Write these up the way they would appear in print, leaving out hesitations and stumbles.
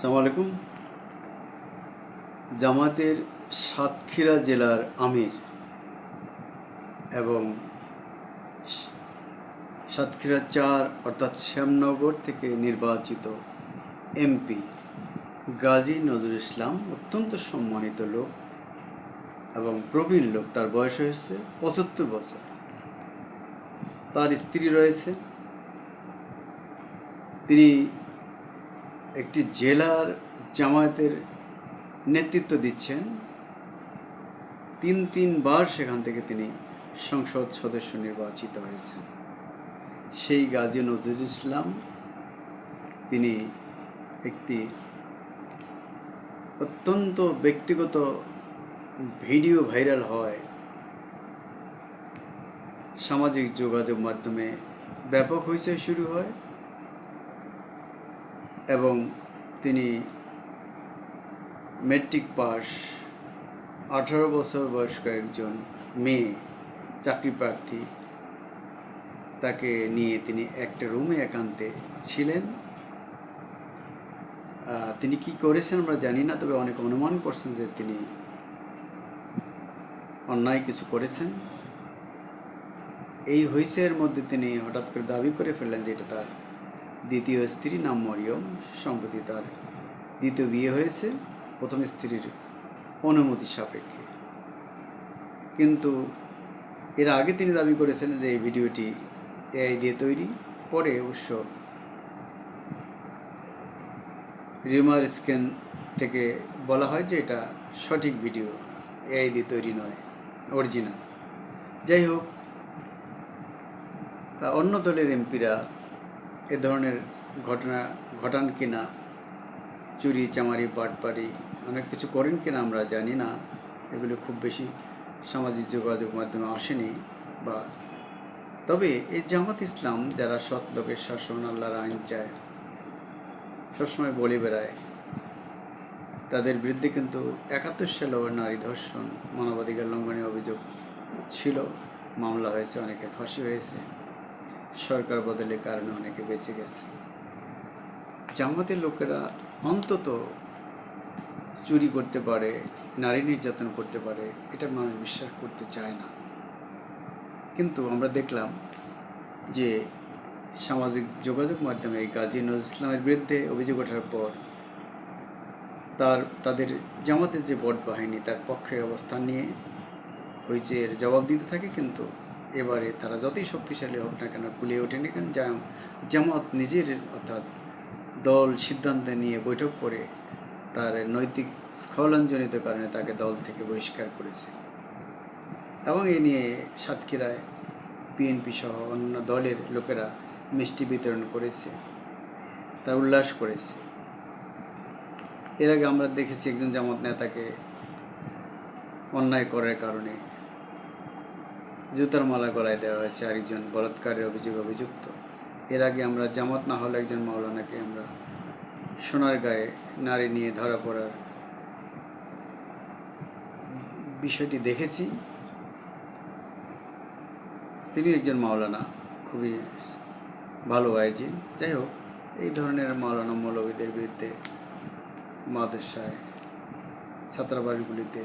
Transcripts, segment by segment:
আসসালামু আলাইকুম। জামাতের সাতক্ষীরা জেলার আমির এবং সাতক্ষীরা ৪ অর্থাৎ শ্যামনগর থেকে নির্বাচিত এমপি গাজী নজরুল ইসলাম অত্যন্ত সম্মানিত লোক এবং প্রবীণ লোক। তার বয়স হয়েছে ৭৫ বছর। তার স্ত্রী রয়েছে। তিনি একটি জেলার জামায়াতের নেতৃত্ব দিচ্ছেন। তিনবার সেখান থেকে তিনি সংসদ সদস্য নির্বাচিত হয়েছেন। সেই গাজী নজরুল ইসলাম তিনি একটি অত্যন্ত ব্যক্তিগত ভিডিও ভাইরাল হয়, সামাজিক যোগাযোগ মাধ্যমে ব্যাপক হইচই শুরু হয় এবং তিনি মেট্রিক পাস 18 বছর বয়স্ক একজন মেয়ে চাকরি প্রার্থী, তাকে নিয়ে তিনি একটা রুমে একান্তে ছিলেন। তিনি কি করেছেন আমরা জানি না, তবে অনেক অনুমান করছেন যে তিনি অন্যায় কিছু করেছেন। এই হইচের মধ্যে তিনি হঠাৎ করে দাবি করে ফেললেন যে এটা তার দ্বিতীয় স্ত্রী, নাম মরিয়ম। সম্প্রতি তার দ্বিতীয় বিয়ে হয়েছে প্রথম স্ত্রীর অনুমতি সাপেক্ষে। কিন্তু এর আগে তিনি দাবি করেছেন যে এই ভিডিওটি এআই দিয়ে তৈরি। পরে অবশ্য রিউমার স্ক্যান থেকে বলা হয় যে এটা সঠিক ভিডিও, এআই দিয়ে তৈরি নয়, অরিজিনাল। যাই হোক, অন্য দলের এমপিরা এ ধরনের ঘটনা ঘটান কিনা, চুরি চামারি বাটপারি অনেক কিছু করেন কিনা আমরা জানি না। এগুলো খুব বেশি সামাজিক যোগাযোগ মাধ্যমে আসেনি। বা তবে এই জামাত ইসলাম যারা সৎ লোকের শাসন, আল্লাহর আইন চায়, সবসময় বলে বেড়ায়, তাদের বিরুদ্ধে কিন্তু ৭১ সালেও নারী ধর্ষণ, মানবাধিকার লঙ্ঘনের অভিযোগ ছিল, মামলা হয়েছে, অনেকের ফাঁসি হয়েছে, সরকার বদলের কারণে অনেকে বেঁচে গেছে। জামাতের লোকেরা অন্তত চুরি করতে পারে, নারী নির্যাতন করতে পারে, এটা মানুষ বিশ্বাস করতে চায় না। কিন্তু আমরা দেখলাম যে সামাজিক যোগাযোগ মাধ্যমে গাজী নজরুল ইসলামের বিরুদ্ধে অভিযোগ ওঠার পর তাদের জামাতের যে বট বাহিনী তার পক্ষে অবস্থান নিয়ে হইচের জবাব দিতে থাকে। কিন্তু এবারে তারা যতই শক্তিশালী হোক না কেন কুলিয়ে ওঠেনি, কারণ জামাত নিজের অর্থাৎ দল সিদ্ধান্ত নিয়ে বৈঠক করে তার নৈতিক স্খলনজনিত কারণে তাকে দল থেকে বহিষ্কার করেছে। এবং এ নিয়ে সাতক্ষীরায় বিএনপি সহ অন্য দলের লোকেরা মিষ্টি বিতরণ করেছে, তার উল্লাস করেছে। এর আগে আমরা দেখেছি একজন জামাত নেতাকে অন্যায় করার কারণে জুতার মালা গলায় দেওয়া হয়েছে, আরেকজন বলাৎকারের অভিযুক্ত। এর আগে আমরা জামাত না হলে একজন মাওলানাকে আমরা সোনারগাঁয়ে নারী নিয়ে ধরা পড়ার বিষয়টি দেখেছি। তিনি একজন মাওলানা, খুবই ভালো আইজিন। যাই হোক, এই ধরনের মাওলানা মৌলবীদের বিরুদ্ধে মাদ্রাসায়, ছাত্রাবাসগুলিতে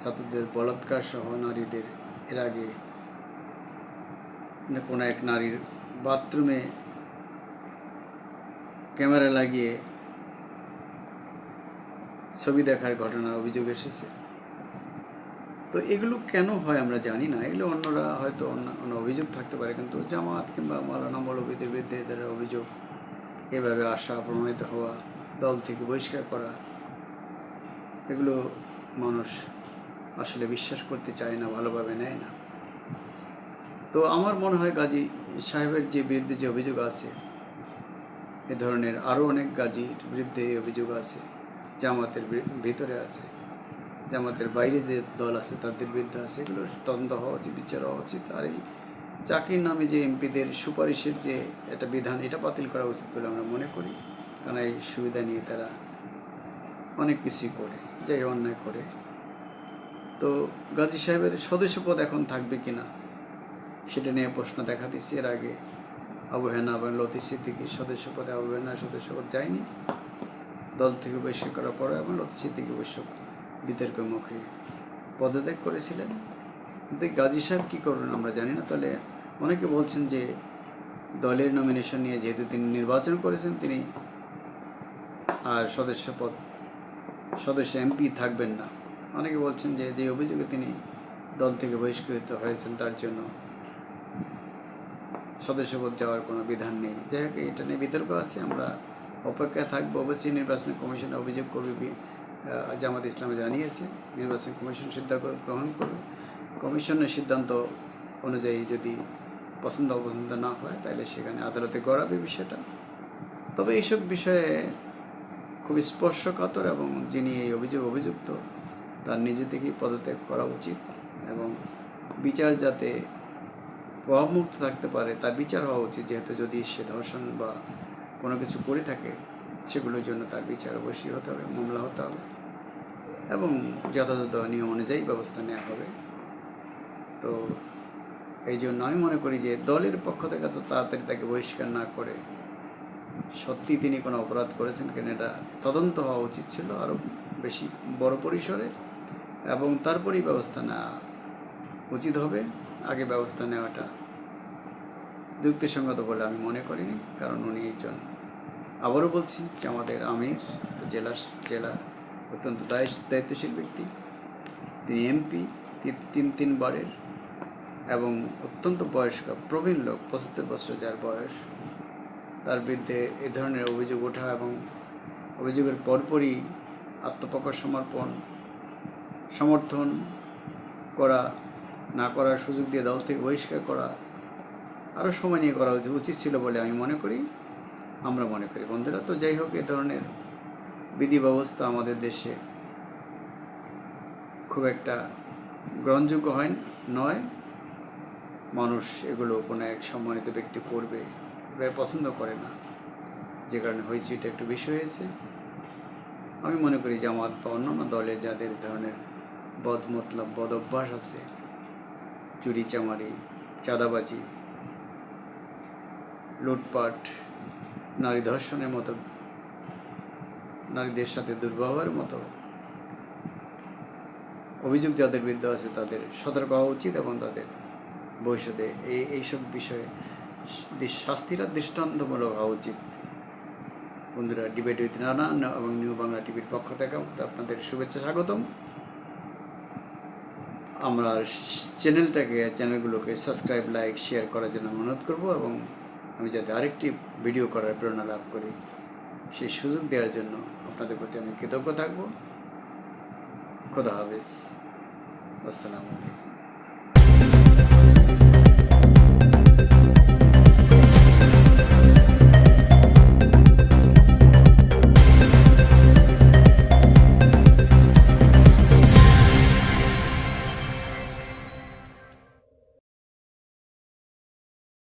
ছাত্রদের বলাৎকার সহ নারীদের, এর আগে কোনো এক নারীর বাথরুমে ক্যামেরা লাগিয়ে ছবি দেখার ঘটনার অভিযোগ এসেছে। তো এগুলো কেন হয় আমরা জানি না, এগুলো অন্যরা হয়তো অন্য অভিযোগ থাকতে পারে, কিন্তু জামাত কিংবা মাওলানা মৌলবীদের বিরুদ্ধে এদের অভিযোগ, এভাবে আসা, প্রমাণিত হওয়া, দল থেকে বহিষ্কার করা, এগুলো মানুষ আসলে বিশ্বাস করতে চায় না, ভালোভাবে নেয় না। তো আমার মনে হয় গাজী সাহেবের যে বিরুদ্ধে যে অভিযোগ আছে, এ ধরনের আরও অনেক গাজীর বিরুদ্ধে এই অভিযোগ আছে, জামাতের ভিতরে আছে, জামাতের বাইরে যে দল আছে তাদের বিরুদ্ধে আছে। এগুলো তদন্ত হওয়া উচিত, বিচার হওয়া উচিত। আর এই চাকরির নামে যে এমপিদের সুপারিশের যে একটা বিধান, এটা বাতিল করা উচিত বলে আমরা মনে করি। কারণ এই সুবিধা নিয়ে তারা অনেক কিছুই করে, যাই অন্যায় করে। তো গাজী সাহেবের সদস্যপদ এখন থাকবে কিনা সেটা নিয়ে প্রশ্ন দেখা দিচ্ছে। এর আগে অবহেলা এবং লতিফ সিদ্দিকীর সদস্যপদে অবহেলা, সদস্যপদ যায়নি। দল থেকে বহিষ্কার করার পরে এবং লতিফ সিদ্দিকী অবশ্য বিতর্কের মুখে পদত্যাগ করেছিলেন। কিন্তু গাজী সাহেব কী করবেন আমরা জানি না। তাহলে অনেকে বলছেন যে দলের নমিনেশন নিয়ে যেহেতু তিনি নির্বাচন করেছেন, তিনি আর সদস্য এমপি থাকবেন না। অনেকে বলছেন যে যে অভিযোগে তিনি দল থেকে বহিষ্কৃত হয়েছেন তার জন্য সদস্যপদ যাওয়ার কোনো বিধান নেই। যাই হোক, এটা নিয়ে বিতর্ক আছে, আমরা অপেক্ষায় থাকবো। অবশ্যই নির্বাচন কমিশনে অভিযোগ করবে, জামাত ইসলামে জানিয়েছে। নির্বাচন কমিশন সিদ্ধান্ত গ্রহণ করবে। কমিশনের সিদ্ধান্ত অনুযায়ী যদি পছন্দ অপছন্দ না হয় তাহলে সেখানে আদালতে গড়াবে বিষয়টা। তবে এইসব বিষয়ে খুব স্পর্শকাতর এবং যিনি এই অভিযুক্ত তার নিজে থেকেই পদত্যাগ করা উচিত এবং বিচার যাতে প্রভাবমুক্ত থাকতে পারে তার বিচার হওয়া উচিত। যেহেতু যদি সে ধর্ষণ বা কোনো কিছু করে থাকে সেগুলোর জন্য তার বিচার অবশ্যই হতে হবে, মামলা হতে হবে এবং যথাযথ নিয়ম অনুযায়ী ব্যবস্থা নেওয়া হবে। তো এই জন্য আমি মনে করি যে দলের পক্ষ থেকে তো তাড়াতাড়ি তাকে বহিষ্কার না করে সত্যি তিনি কোনো অপরাধ করেছেন কিনা এটা তদন্ত হওয়া উচিত ছিল আরও বেশি বড় পরিসরে, এবং তারপরেই ব্যবস্থা নেওয়া উচিত হবে। আগে ব্যবস্থা নেওয়াটা যুক্তিসঙ্গত বলে আমি মনে করিনি, কারণ উনি একজন, আবারও বলছি, যে আমাদের আমির, জেলার অত্যন্ত দায়িত্বশীল ব্যক্তি। তিনি এমপি তিনবারের এবং অত্যন্ত বয়স্ক প্রবীণ লোক, 75 বছর যার বয়স। তার বিরুদ্ধে এ ধরনের অভিযোগ ওঠা এবং অভিযোগের পরপরই আত্মপ্রকাশ সমর্থন করা, না করার সুযোগ দিয়ে দল থেকে বহিষ্কার করা আরও সময় নিয়ে করা উচিত ছিল বলে আমি মনে করি, আমরা মনে করি বন্ধুরা। তো যাই হোক, এ ধরনের বিধি ব্যবস্থা আমাদের দেশে খুব একটা গ্রহণযোগ্য নয়। মানুষ এগুলো কোনো এক সম্মানিত ব্যক্তি করবে পছন্দ করে না, যে কারণে হয়েছে এটা একটু বেশি হয়েছে। আমি মনে করি জামাত বা অন্যান্য দলে যাদের ধরনের বদ অভ্যাস আছে, চুরি চামারি, চাঁদাবাজি, লুটপাট, নারী ধর্ষণের মতো, নারীদের সাথে দুর্ব্যবহারের মতো অভিযোগ যাদের বিরুদ্ধে আছে তাদের সতর্ক হওয়া উচিত এবং তাদের ভবিষ্যতে এইসব বিষয়ে শাস্তিটা দৃষ্টান্তমূলক হওয়া উচিত। বন্ধুরা, ডিবেট উইথ রানা এবং নিউ বাংলা টিভির পক্ষ থেকে আপনাদের শুভেচ্ছা, স্বাগতম। আমরা চ্যানেলগুলোকে সাবস্ক্রাইব, লাইক, শেয়ার করার জন্য অনুরোধ করব এবং আমি যাতে আরেকটি ভিডিও করার প্রেরণা লাভ করি সেই সুযোগ দেওয়ার জন্য আপনাদের প্রতি আমি কৃতজ্ঞ থাকব। খোদা হাফেজ, আসসালামু আলাইকুম।